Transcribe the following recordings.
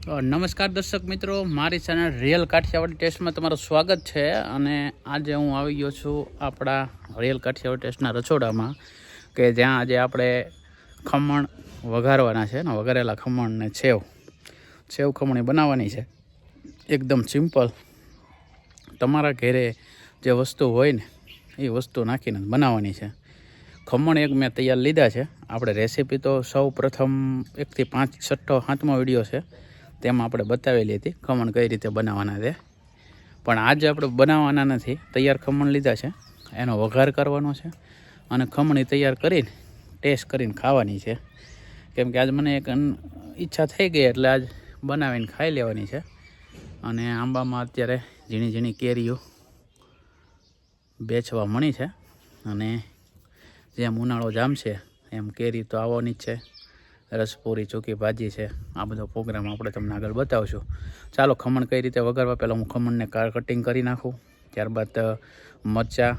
નમસ્કાર દર્શક મિત્રો, મારી ચેનલ રિયલ કાઠિયાવાડી ટેસ્ટમાં તમારું સ્વાગત છે. અને આજે હું આવી ગયો છું આપણા રિયલ કાઠિયાવાડી ટેસ્ટના રસોડામાં, કે જ્યાં આજે આપણે ખમણ વઘારવાના છે ને, વઘારેલા ખમણ ને સેવ ખમણી બનાવવાની છે. એકદમ સિમ્પલ, તમારા ઘરે જે વસ્તુ હોય ને એ વસ્તુ નાખીને બનાવવાની છે. ખમણ એક મેં તૈયાર લીધા છે. આપણે રેસીપી તો સૌ પ્રથમ 1 થી 5 6 7મો વિડીયો છે, તેમાં આપણે બતાવેલી હતી ખમણ કઈ રીતે બનાવવાના છે. પણ આજે આપણે બનાવવાના નથી, તૈયાર ખમણ લીધા છે, એનો વઘાર કરવાનો છે અને ખમણી તૈયાર કરીને ટેસ્ટ કરીને ખાવાની છે. કેમ કે આજ મને એક ઈચ્છા થઈ ગઈ એટલે આજ બનાવીને ખાઈ લેવાની છે. અને આંબામાં અત્યારે ઝીણી ઝીણી કેરીઓ બેચવા મળી છે, અને જેમ ઉનાળો જામશે એમ કેરી તો આવવાની જ છે. રસપૂરી, ચૂકી ભાજી છે, આ બધો પ્રોગ્રામ આપણે તમને આગળ બતાવશું. ચાલો ખમણ કઈ રીતે વઘારવા, પહેલાં હું ખમણને કટિંગ કરી નાખું, ત્યારબાદ મરચાં,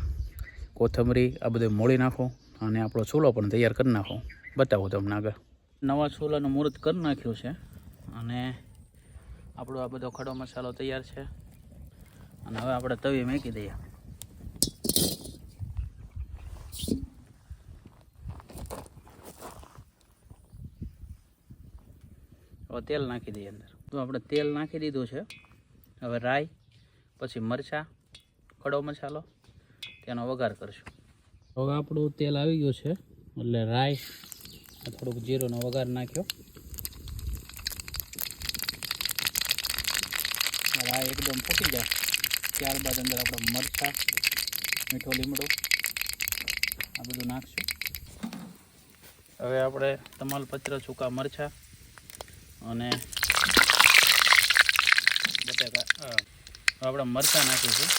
કોથમરી આ બધું મોળી નાખું અને આપણો ચૂલો પણ તૈયાર કરી નાખું. બતાવું તમને આગળ. નવા ચૂલાનું મુહૂર્ત કરી નાખ્યું છે અને આપણો આ બધો ખડો મસાલો તૈયાર છે. અને હવે આપણે તવી મૂકી દઈએ. હવે તેલ નાખી દઈએ અંદર. તો આપણે તેલ નાખી દીધું છે. હવે રાઈ, પછી મરચાં, ખડો મસાલો, તેનો વઘાર કરશું. હવે આપણું તેલ આવી ગયું છે એટલે રાઈ, થોડુંક જીરુંનો વઘાર નાખ્યો. રાઈ એકદમ ફૂટી જાય ત્યારબાદ અંદર આપણે મરચાં, મીઠો લીમડો આ બધું નાખશું. હવે આપણે તમાલપત્ર, સૂકા મરચાં અને બટાકા આપણે મરચાં નાખીશું.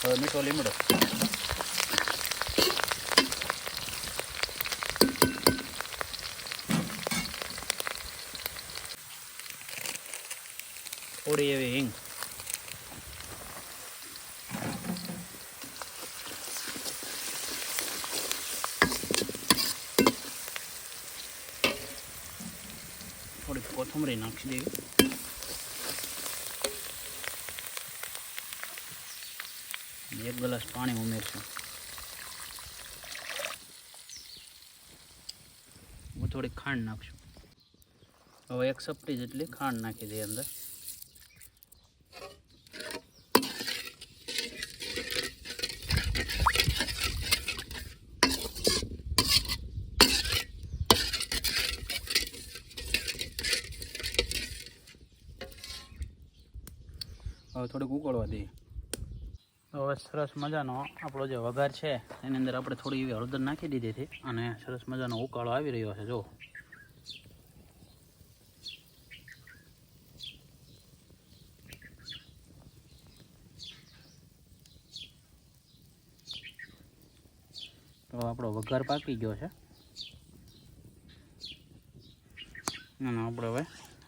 હવે મીઠો લીમડો, થોડી એવી હિંગ, થોડી કોથમરી નાખી દેવી. એક ગ્લાસ પાણી ઉમેરશું. થોડી ખાંડ નાખશું. હવે 1 ચપટી જેટલી ખાંડ નાખી દઈએ અંદર. હવે થોડીક ઉકળવા દઈએ. હવે સરસ મજાનો આપણો જે વઘાર છે એની અંદર આપણે થોડી એવી હળદર નાખી દીધી હતી અને સરસ મજાનો ઉકાળો આવી રહ્યો છે. જો તો આપણો વઘાર પાકી ગયો છે અને આપણે હવે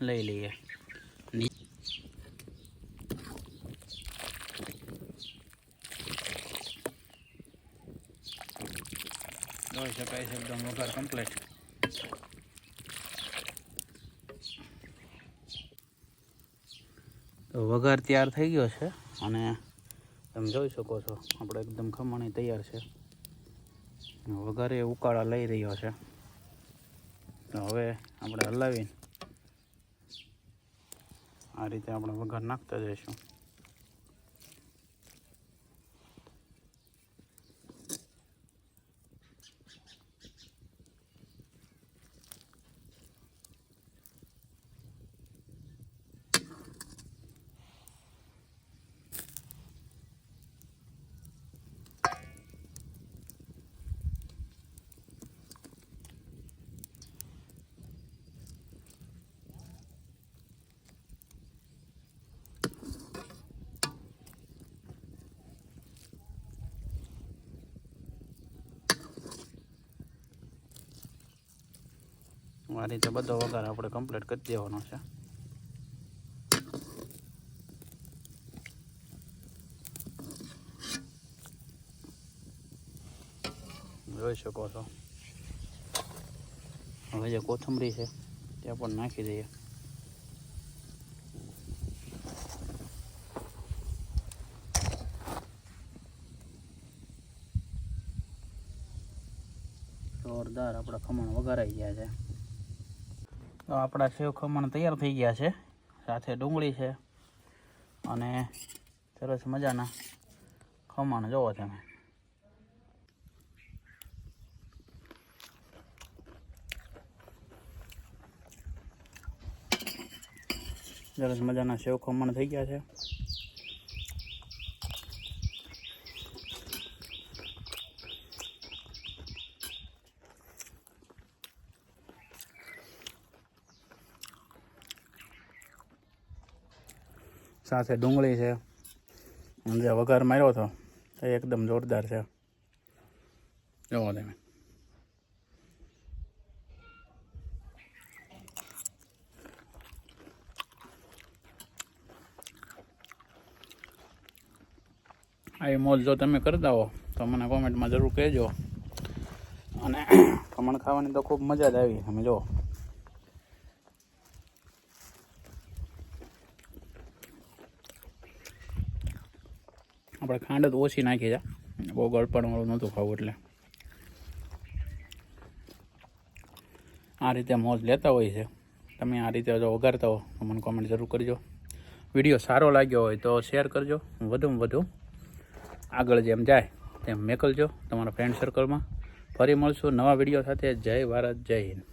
લઈ લઈએ. જોઈ શકાય છે એકદમ વઘાર કમ્પ્લીટ. તો વઘાર તૈયાર થઈ ગયો છે અને તમે જોઈ શકો છો આપણે એકદમ ખમણી તૈયાર છે. વઘારે ઉકાળા લઈ રહ્યો છે. તો હવે આપણે હલાવીને આ રીતે આપણે વઘાર નાખતા જઈશું. આ રીતે બધો વઘાર આપણે કમ્પ્લીટ કરી દેવાનો છે. જોઈ શકો છો. હવે જે કોથમરી છે તે પણ નાખી દઈએ. જોરદાર આપણા ખમણ વઘારાઈ ગયા છે. તો આપણા સેવ ખમણ તૈયાર થઈ ગયા છે. સાથે ડુંગળી છે અને સરસ મજાના ખમણ જોવો તમે. સરસ મજાના સેવ ખમણ થઈ ગયા છે. સાથે ડુંગળી છે અને જે વઘાર માર્યો હતો એ એકદમ જોરદાર છે. જોવો તમે. આવી મોજ જો તમે કરતા હો તો મને કોમેન્ટમાં જરૂર કહેજો. અને ખમણ ખાવાની તો ખૂબ મજા જ આવી. તમે જુઓ, આપણે ખાંડ તો ઓછી નાખી છે, બહુ ગળપણવાળું નહોતું ખાવું. એટલે આ રીતે મોજ લેતા હોય છે. તમે આ રીતે જો વઘારતા હો તો મને કોમેન્ટ જરૂર કરજો. વિડીયો સારો લાગ્યો હોય તો શેર કરજો. વધુમાં વધુ આગળ જેમ જાય તેમ મોકલજો તમારા ફ્રેન્ડ સર્કલમાં. ફરી મળશું નવા વિડીયો સાથે. જય ભારત, જય હિન્દ.